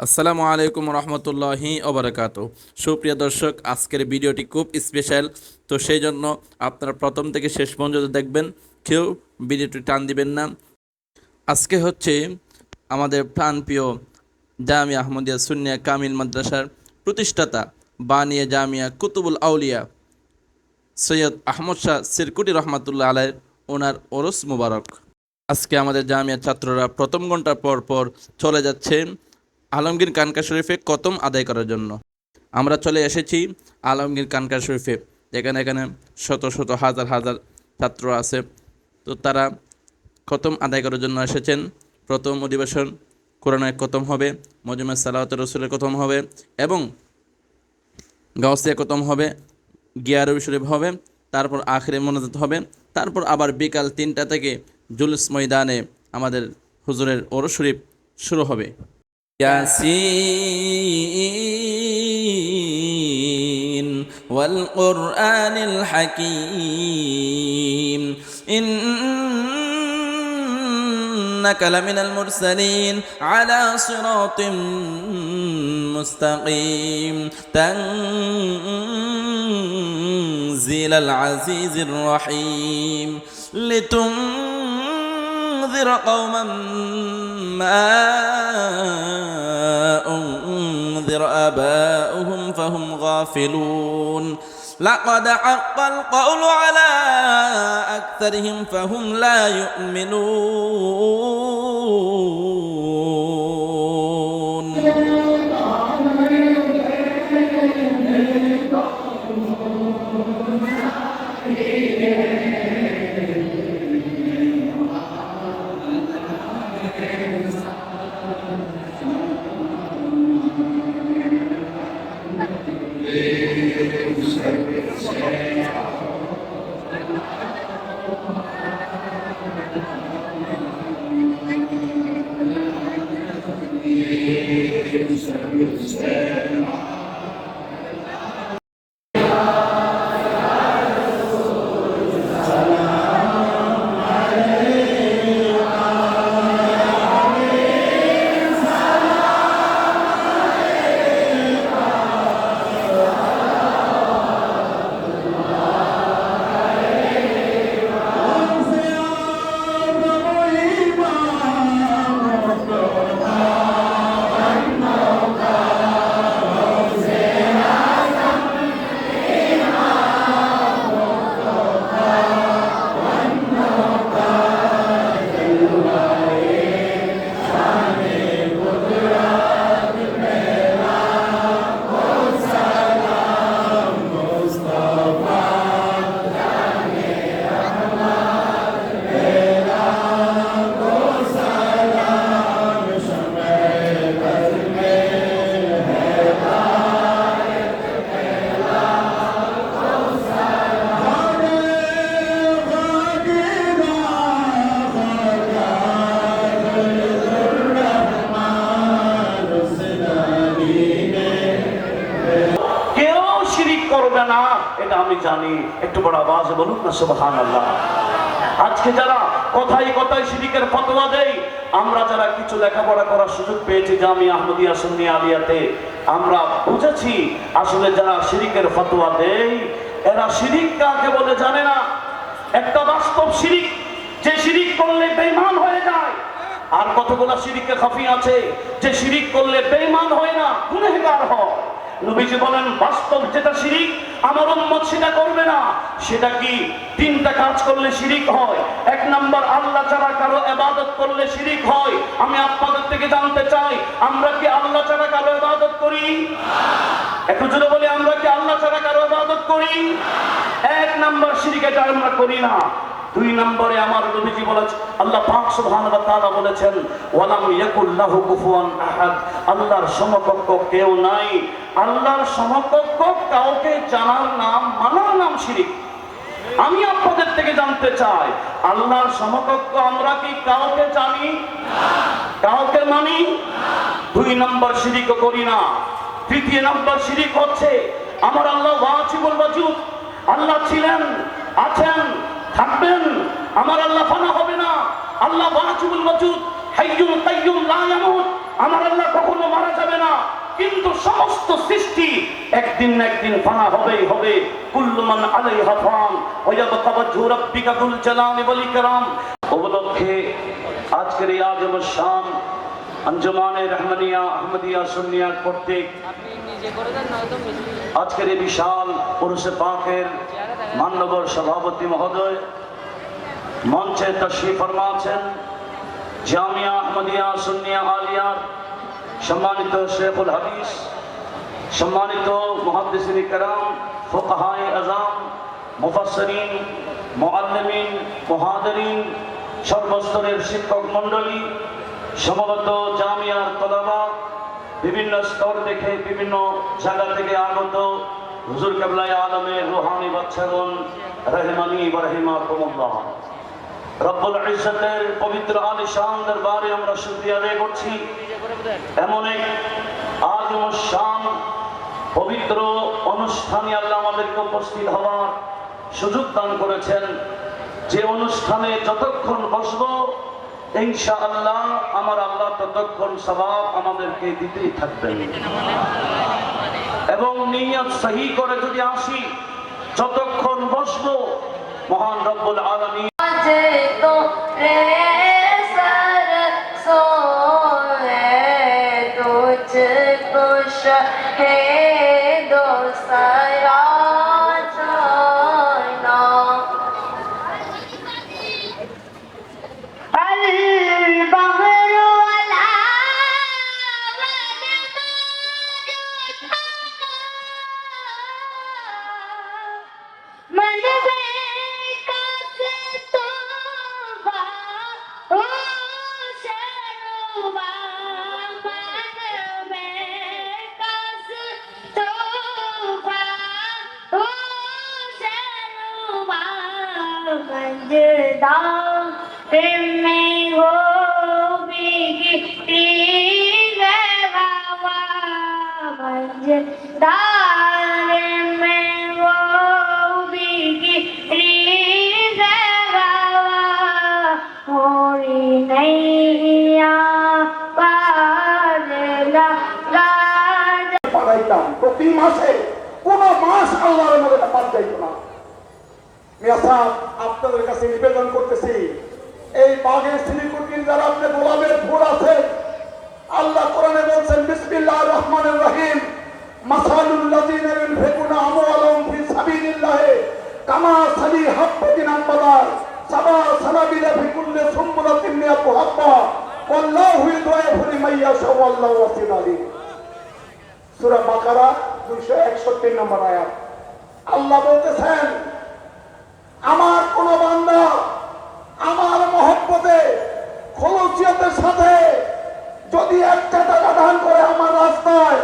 আসসালামু আলাইকুম রহমতুল্লাহি ওবরাকাতু। সুপ্রিয় দর্শক, আজকের ভিডিওটি খুব স্পেশাল, তো সেই জন্য আপনারা প্রথম থেকে শেষ পর্যন্ত দেখবেন, কেউ ভিডিওটি টান দিবেন না। আজকে হচ্ছে আমাদের প্রাণপ্রিয় জামিয়া আহমদিয়া সুন্নিয়া কামিল মাদ্রাসার প্রতিষ্ঠাতা বানিয়া জামিয়া কুতুবুল আউলিয়া সৈয়দ আহমদ শাহ সিরকুটি রহমাতুল্লাহ আলাইহ ওনার ওরস মুবারক। আজকে আমাদের জামিয়া ছাত্ররা প্রথম ঘন্টার পর পর চলে যাচ্ছে আলমগীর কানকা শরীফে খতম আদায় করার জন্য। আমরা চলে এসেছি আলমগীর কানকা শরীফে, যেখানে এখানে শত শত হাজার হাজার ছাত্র আছে। তো তারা খতম আদায় করার জন্য এসেছেন। প্রথম অধিবেশন কোরআনের খতম হবে, মজমে সালাওয়াত রসুলের খতম হবে এবং গাউসিয়া খতম হবে, গিয়ারবি শরীফ হবে, তারপর আখিরে মোনাজাত হবে, তারপর আবার বিকাল 3টা থেকে জুলুস ময়দানে আমাদের হুজুরের ওরস শরীফ শুরু হবে। ইয়াসিন ওয়াল কুরআনিল হাকীম ইন্নাকা লামিনাল মুরসালিন আলা সিরাতিম মুস্তাকিম তানজিলাল আজিজির রহিম লিতুনযিরা কওমান মা أنذر آباؤهم فهم غافلون لقد حق القول على أكثرهم فهم لا يؤمنون না, এটা আমি জানি। একটু বড় আওয়াজে বলুন না সুবহানাল্লাহ। আজকে যারা কথায় কথায় শিরকের ফতোয়া দেয়, আমরা যারা কিছু লেখাপড়া করার সুযোগ পেয়েছি জামিয়া আহমদিয়া সুন্নিয়া আলিয়াতে, আমরা বুঝেছি আসলে যারা শিরকের ফতোয়া দেয় এরা শিরক কাকে বলে জানে না। একটা বাস্তব শিরক, যে শিরক করলে বেঈমান হয়ে যায়। আর কতগুলো শিরকে খাফি আছে যে শিরক করলে বেঈমান হয় না, গুনাহগার হয়। নবীজি বলেন বাস্তব যেটা শিরক আমার উম্মত সেটা করবে না। সেটা কি? 3টা কাজ করলে শিরক হয়। 1 নাম্বার, আল্লাহ ছাড়া কারো ইবাদত করলে শিরক হয়। আমি আপনাদের থেকে জানতে চাই, আমরা কি আল্লাহ ছাড়া কারো ইবাদত করি? একটু জোরে বলি, আমরা কি আল্লাহ ছাড়া কারো ইবাদত করি? 1 নাম্বার শিরক, এটা আমরা করি না। 2 নম্বরে আমার নবীজি বলেছেন, আল্লাহ পাক সুবহানাহু ওয়া তাআলা বলেছেন ওয়ালাম ইয়াকুল লাহু কুফুয়ান আহাদ, আল্লাহর সমকক্ষ কেউ নাই। আল্লাহর সমকক্ষ কাউকে জানার নাম, মানার নাম শিরক। আমি আপনাদের থেকে জানতে চাই, আল্লাহর সমকক্ষ আমরা কি কাউকে জানি? কাউকে মানি? 2 নম্বর শিরক করি না। 3 নম্বর শিরক হচ্ছে আমার আল্লাহ ওয়াজিবুল ওয়াজুদ, আল্লাহ ছিলেন, আছেন, থাকবেন। আমার আল্লাহ ফানা হবে না। আল্লাহ ওয়াজিবুল ওয়াজুদ, হাইয়ুল কাইয়ুম লা ইয়ামুত। আমার আল্লাহ কখনো মারা যাবে কিন্তু সমস্ত সৃষ্টি একদিন না একদিন ফানা হবেই হবে। কুল্লু মান আলাইহা ফান ওয়া ইয়াবকা ওয়াজহু রাব্বিকা যুল জালালি ওয়াল ইকরাম। উপলক্ষে আজকের এই আজম শান আঞ্জুমানে রহমানিয়া আহমদিয়া সুন্নিয়া কর্তৃক আজকের এই বিশাল পুরুষে পাকের মান্যবর সভাপতি মহোদয় মঞ্চে তশরিফ ফরমা আছেন জামিয়া আহমদিয়া সুন্নিয়া আলিয়ার সম্মানিত শেখুল হাদিস, সম্মানিত মুহাদ্দিসিন کرام, ফুকাহায়ে আযম, মুফাসসিরিন, মুআল্লিমিন, মুহাদ্দিরিন, সর্বস্তরের শিক্ষক মণ্ডলী, সমবেত জামিয়ার তলাবা, বিভিন্ন স্তর থেকে বিভিন্ন জায়গা থেকে আগত হুজুর কিবলায়ে আলমের রুহানি বাদশাগণ রহমানি ওয়া রাহিমাকুমুল্লাহ। রব্বুল ইজ্জতের পবিত্র আলিশান দরবারে আমরা শুকরিয়া আদায় করছি। এমন এক আযম শান পবিত্র অনুষ্ঠানে আল্লাহ আমাদেরকে উপস্থিত হওয়ার সুযোগ দান করেছেন। যে অনুষ্ঠানে যতক্ষণ বসবো ইনশাআল্লাহ আমার আল্লাহ ততক্ষণ সওয়াব আমাদেরকে দিতেই থাকবেন, এবং নিয়ত সহি করে যদি আসি যতক্ষণ বসবো মহান রব্বুল আলামিন প্রতি মাসে কোন মাস আল্লাহর মধ্যে বাদ যাইত না। মিয়া সাহেব, আপনাদের কাছে নিবেদন করতেছি, এই বাগের সিলিকুটির যারা আপনি গোলামের ফুল আছেন, আল্লাহ কোরআনে বলছেন বিসমিল্লাহির রহমানির রহিম, মাসালুল লাযিনা ইউনফিকুনা আমওয়ালাহুম ফি সাবিলিল্লাহ কামাসালি হাব্বাতিন আমবাতাত সাবা সানাবিলা ফি কুল্লি সুমবুলাতিন মিয়াতু হাব্বা ওয়াল্লাহু ইউদাইফু লিমান ইয়াশা ওয়াল্লাহু ওয়াসিউন আলিম। সূরা বাকারা 261 নম্বর আয়াত। আল্লাহ বলতেছেন, আমার কোন বান্দা আমার মহব্বতে খলুসিয়তের সাথে যদি একটা টাকা দান করে আমার রাস্তায়,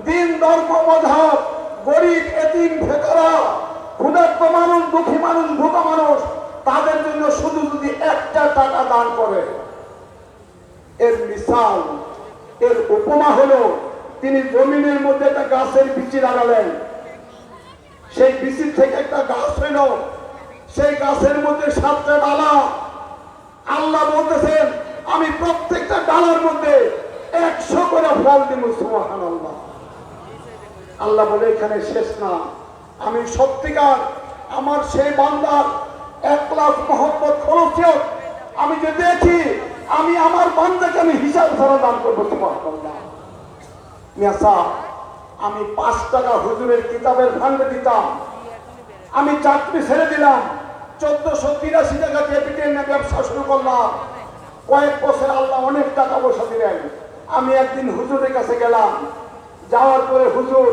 দিন ধর্ম মযহাব, গরিব এতিম ফেকরা, ক্ষুধার্ত মানুষ, দুঃখী মানুষ, ভোকা মানুষ, তাদের জন্য শুধু যদি একটা টাকা দান করে, এর মিসাল, এর উপমা হলো তিনি জমিনের মধ্যে একটা গাছের বীজ লাগালেন, সেই বীজ থেকে একটা গাছ হইল, সেই গাছের মধ্যে 7টা ডালা। আল্লাহ বলতেছেন আমি প্রত্যেকটা ডালার মধ্যে 100 করে ফল দিব। সুবহানাল্লাহ। আল্লাহ বলে এখানে শেষ না, আমি সত্যিকার আমার সেই বান্দার 1 লাখ মহব্বত খলুসিয়ত আমি যে দেখি, আমি আমার বান্দাকে আমি হিসাব ছাড়া দান করবো। সুবহানাল্লাহ। মিয়া সাহেব, আমি 5 টাকা হুজুরের কিতাবের ফান্ডে দিতাম, আমি চাকরি ছেড়ে দিলাম, 1483 টাকা ক্যাপিটাল নিয়ে ব্যবসা শুরু করলাম। কয়েক বছর আল্লাহ অনেক টাকা পয়সা দিলেন। আমি একদিন হুজুরের কাছে গেলাম, যাওয়ার পরে হুজুর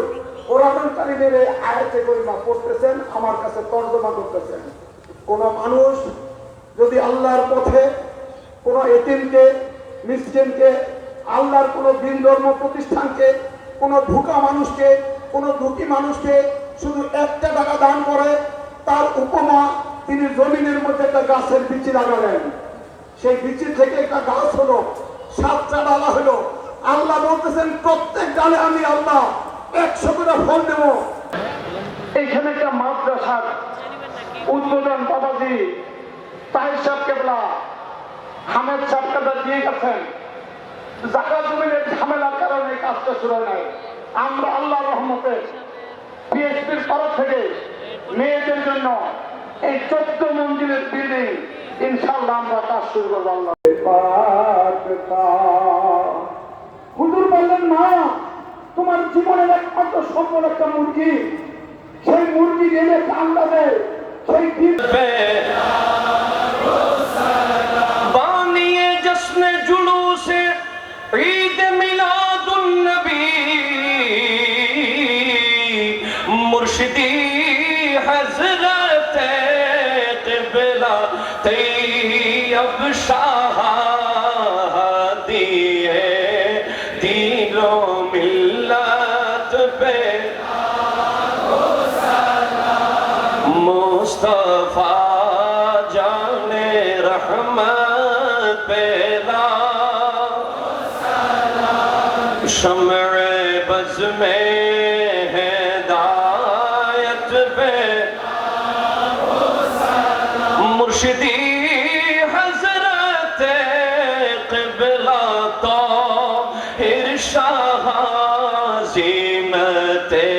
কোরআনুল কারীমের আয়াতে করিমা পড়তেছেন, আমার কাছে তর্জমা করতেছেন। কোন মানুষ যদি আল্লাহর পথে কোন এতিমকে, মিসকিনকে, আল্লাহর কোন দিন ধর্ম প্রতিষ্ঠানকে, কোন ভুকা মানুষকে, কোন দুঃখী মানুষকে শুধু 1টা টাকা দান করে, তার উপমা তিনি জমিনের মধ্যে একটা গাছের বীজ লাগালেন, সেই বীজ থেকে একটা গাছ হলো, 7টা ডালা হলো। আল্লাহ বলতেছেন প্রত্যেক ডালে আমি আল্লাহ 100 করে ফল দেব। এখানে একটা মাদ্রাসার উদ্বোধন বাবাজি তাহির সাহেব কেবলা হামেদ সাহেব কেবলা দিয়ে গেছেন। জায়গা জমিনের ঝামেলার কারণে কাজটা যাত্রা শুরু হয় নাই। আমরা আল্লাহ রহমতে বিএসপির তরফ থেকে মেয়েদের জন্য এই 14 মঞ্জিলের বিল্ডিং ইনশাআল্লাহ আমরা কাজ শুরু করবো। আল্লাহ হুজুর বললেন, মা তোমার জীবনের একমাত্র সম্পদ একটা মুরগি, সেই মুরগি গেলে কান্দা দেয়, সেই बानिए जश्न जुलूस ईद मिलादुन नबी मुर्शिदी हजरत क़िबला तैयब शाह दिए दीनो मिल्लत पे मुस्तफा जाने रहमत पेला शम्र बज़ में हिदायत पे मुर्शिदी हजरत क़िबला तो इरशाद ज़ीमते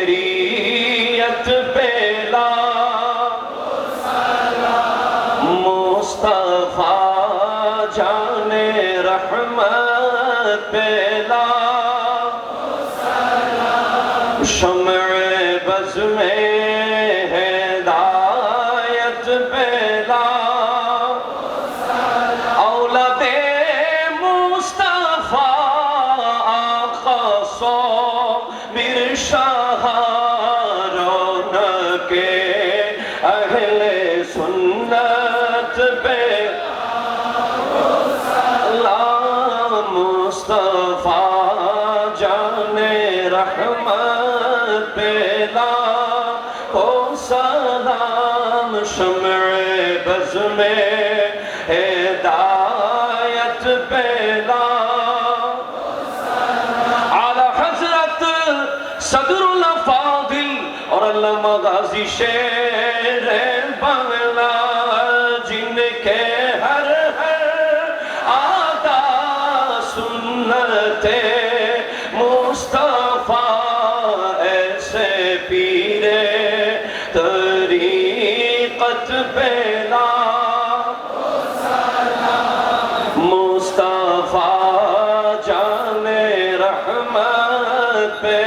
क़ादिरियत पेला मुस्तफा जाने रहमत पेला शम्र बज़ में हिदायत पेला औलादे मुस्तफा आका सो बिरशाह रौनके अहले सुन्नत पे मुस्तफा जाने रहमत पेला ओ सलाम शम्र बज़ में हिदायत पेला आला हजरत सदरुल फादिल और अल्लामा गाजी शेर बांग्ला जिनके हर आदा सुन्नते मुस्तफा ऐसे पीरे तरीक़त पेला मुस्तफा जाने रहमत पे